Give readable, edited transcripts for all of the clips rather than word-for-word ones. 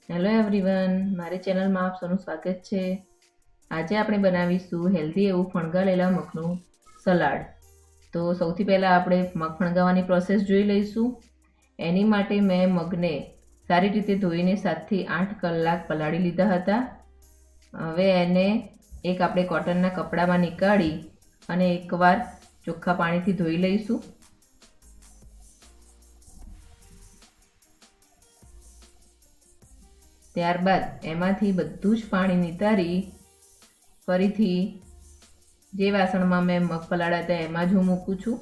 Hello everyone, મારી ચેનલમાં આપ સૌનું સ્વાગત છે। આજે આપણે બનાવીશું હેલ્ધી એવું ફણગાવેલા મગનું સલાડ। તો સૌથી પહેલાં આપણે મગ ફણગાવવાની પ્રોસેસ જોઈ લઈશું। એની માટે મેં મગને સારી રીતે ધોઈને 7 થી 8 કલાક પલાળી લીધા હતા। હવે એને એક આપણે કોટનના કપડામાં નીકાળી અને એકવાર ચોખ્ખા પાણીથી ધોઈ લઈશું। ત્યારબાદ એમાંથી બધું જ પાણી નિતારી ફરીથી જે વાસણમાં મેં મગ પલાળ્યા હતા એમાં જ હું મૂકું છું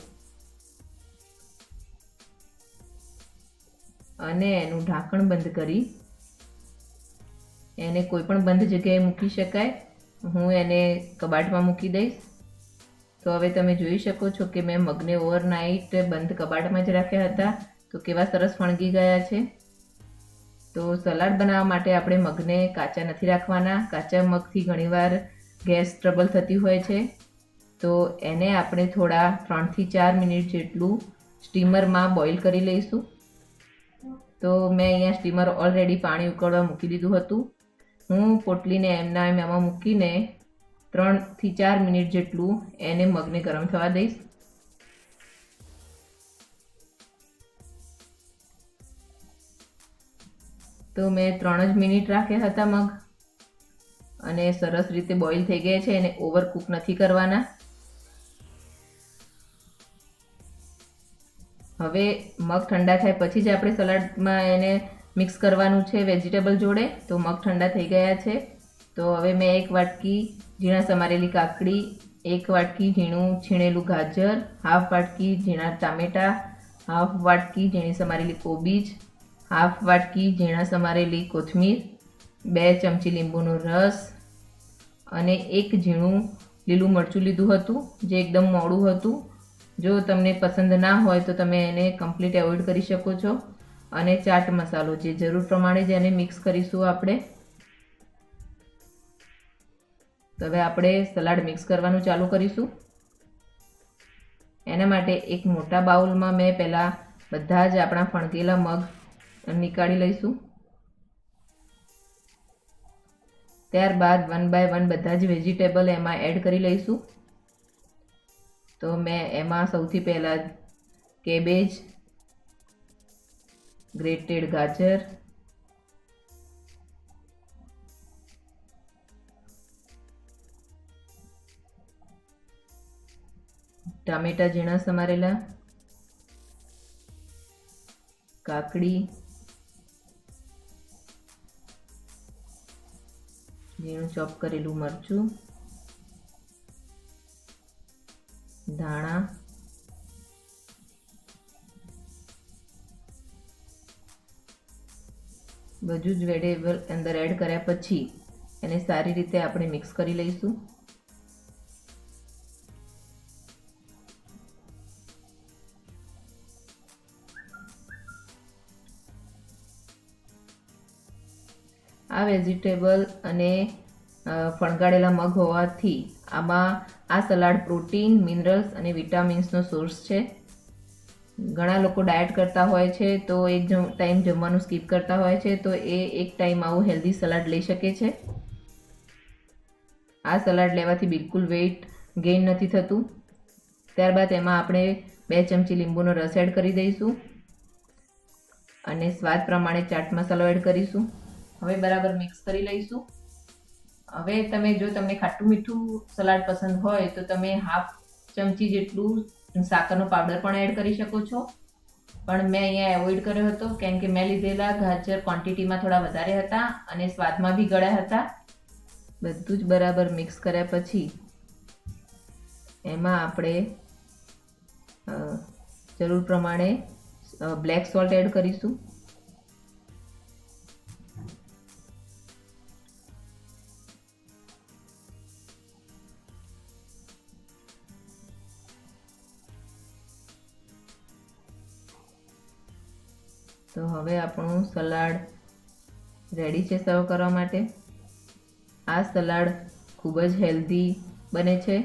અને એનું ઢાંકણ બંધ કરી એને કોઈ પણ બંધ જગ્યાએ મૂકી શકાય। હું એને કબાટમાં મૂકી દઈશ। તો હવે તમે જોઈ શકો છો કે મેં મગને ઓવરનાઇટ બંધ કબાટમાં જ રાખ્યા હતા, તો કેવા સરસ ફણગી ગયા છે। તો સલાડ બનાવવા માટે આપણે મગને કાચા નથી રાખવાના। કાચા મગથી ઘણીવાર ગેસ ટ્રબલ થતી હોય છે, તો એને આપણે થોડા 3 થી 4 મિનિટ જેટલું સ્ટીમરમાં બોઇલ કરી લઈશું। તો મેં અહીંયા સ્ટીમર ઓલરેડી પાણી ઉકળવા મૂકી દીધું હતું। હું પોટલીને એમાં મૂકીને 3 થી 4 મિનિટ જેટલું એને મગને ગરમ થવા દઈશ। તો મેં 3 જ મિનિટ રાખ્યા હતા મગ, અને સરસ રીતે બોઇલ થઈ ગયા છે। એને ઓવરકુક નથી કરવાના। હવે મગ ઠંડા થાય પછી જ આપણે સલાડમાં એને મિક્સ કરવાનું છે વેજીટેબલ જોડે। તો મગ ઠંડા થઈ ગયા છે। તો હવે મેં 1 વાટકી ઝીણા સમારેલી કાકડી, 1 વાટકી ઝીણું છીણેલું ગાજર, હાફ વાટકી ઝીણા ટામેટા, હાફ વાટકી ઝીણી સમારેલી કોબીજ, હાફ વાટકી ઝીણા સમારેલી કોથમીર, 2 ચમચી લીંબુનો રસ અને 1 ઝીણું લીલું મરચું લીધું હતું જે એકદમ મોડું હતું। જો તમને પસંદ ના હોય તો તમે એને કમ્પ્લીટ એવોઇડ કરી શકો છો। અને ચાટ મસાલો જે જરૂર પ્રમાણે જ એને મિક્સ કરીશું આપણે। તો હવે આપણે સલાડ મિક્સ કરવાનું ચાલુ કરીશું। એના માટે એક મોટા બાઉલમાં મેં પહેલાં બધા જ આપણા ફણગેલા મગ નીકાળી લઈશું। ત્યારબાદ 1 બાય 1 બધા જ વેજીટેબલ એમાં એડ કરી લઈશું। તો મેં એમાં સૌથી પહેલાં કેબેજ, ગ્રેટેડ ગાજર, ટામેટા ઝીણા સમારેલા, કાકડી, ઝીણું ચોપ કરેલું મરચું, ધાણા, બધું જ વેજીટેબલ અંદર એડ કર્યા પછી એને સારી રીતે આપણે મિક્સ કરી લઈશું। આ વેજીટેબલ અને ફણગાળેલા મગ હોવાથી આમાં આ સલાડ પ્રોટીન, મિનરલ્સ અને વિટામિન્સનો સોર્સ છે। ઘણા લોકો ડાયટ કરતા હોય છે તો એક ટાઈમ જમવાનું સ્કીપ કરતા હોય છે, તો એ એક ટાઈમ આવું હેલ્ધી સલાડ લઈ શકે છે। આ સલાડ લેવાથી બિલકુલ વેઇટ ગેઇન નથી થતું। ત્યારબાદ એમાં આપણે 2 ચમચી લીંબુનો રસ એડ કરી દઈશું અને સ્વાદ પ્રમાણે ચાટ મસાલો એડ કરીશું। હવે બરાબર મિક્સ કરી લઈશું। હવે જો તમને ખાટું મીઠું સલાડ પસંદ હોય તો તમે હાફ ચમચી જેટલું સાકરનો પાવડર પણ એડ કરી શકો છો, પણ મેં અહીંયા એવોઇડ કર્યો હતો કેમ કે મેં લીધેલા ગાજર ક્વોન્ટિટીમાં થોડા વધારે હતા અને સ્વાદમાં બી ગળ્યા હતા। બધું જ બરાબર મિક્સ કર્યા પછી એમાં આપણે જરૂર પ્રમાણે બ્લેક સોલ્ટ એડ કરીશું। તો હવે આપણું સલાડ રેડી છે સર્વ કરવા માટે। આ સલાડ ખૂબ જ હેલ્ધી બને છે।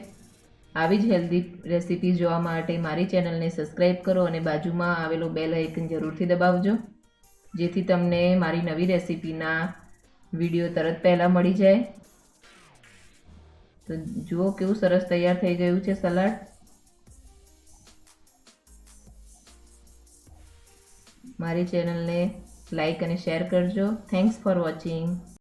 આવી જ હેલ્ધી રેસિપી જોવા માટે મારી ચેનલને સબસ્ક્રાઈબ કરો અને બાજુમાં આવેલો બેલ આઇકન જરૂરથી દબાવજો। જેથી તમને મારી નવી રેસીપીના વિડીયો તરત પહેલાં મળી જાય. તો જુઓ કેવું સરસ તૈયાર થઈ ગયું છે સલાડ. મારી ચેનલને લાઈક અને શેર કરજો. Thanks for watching.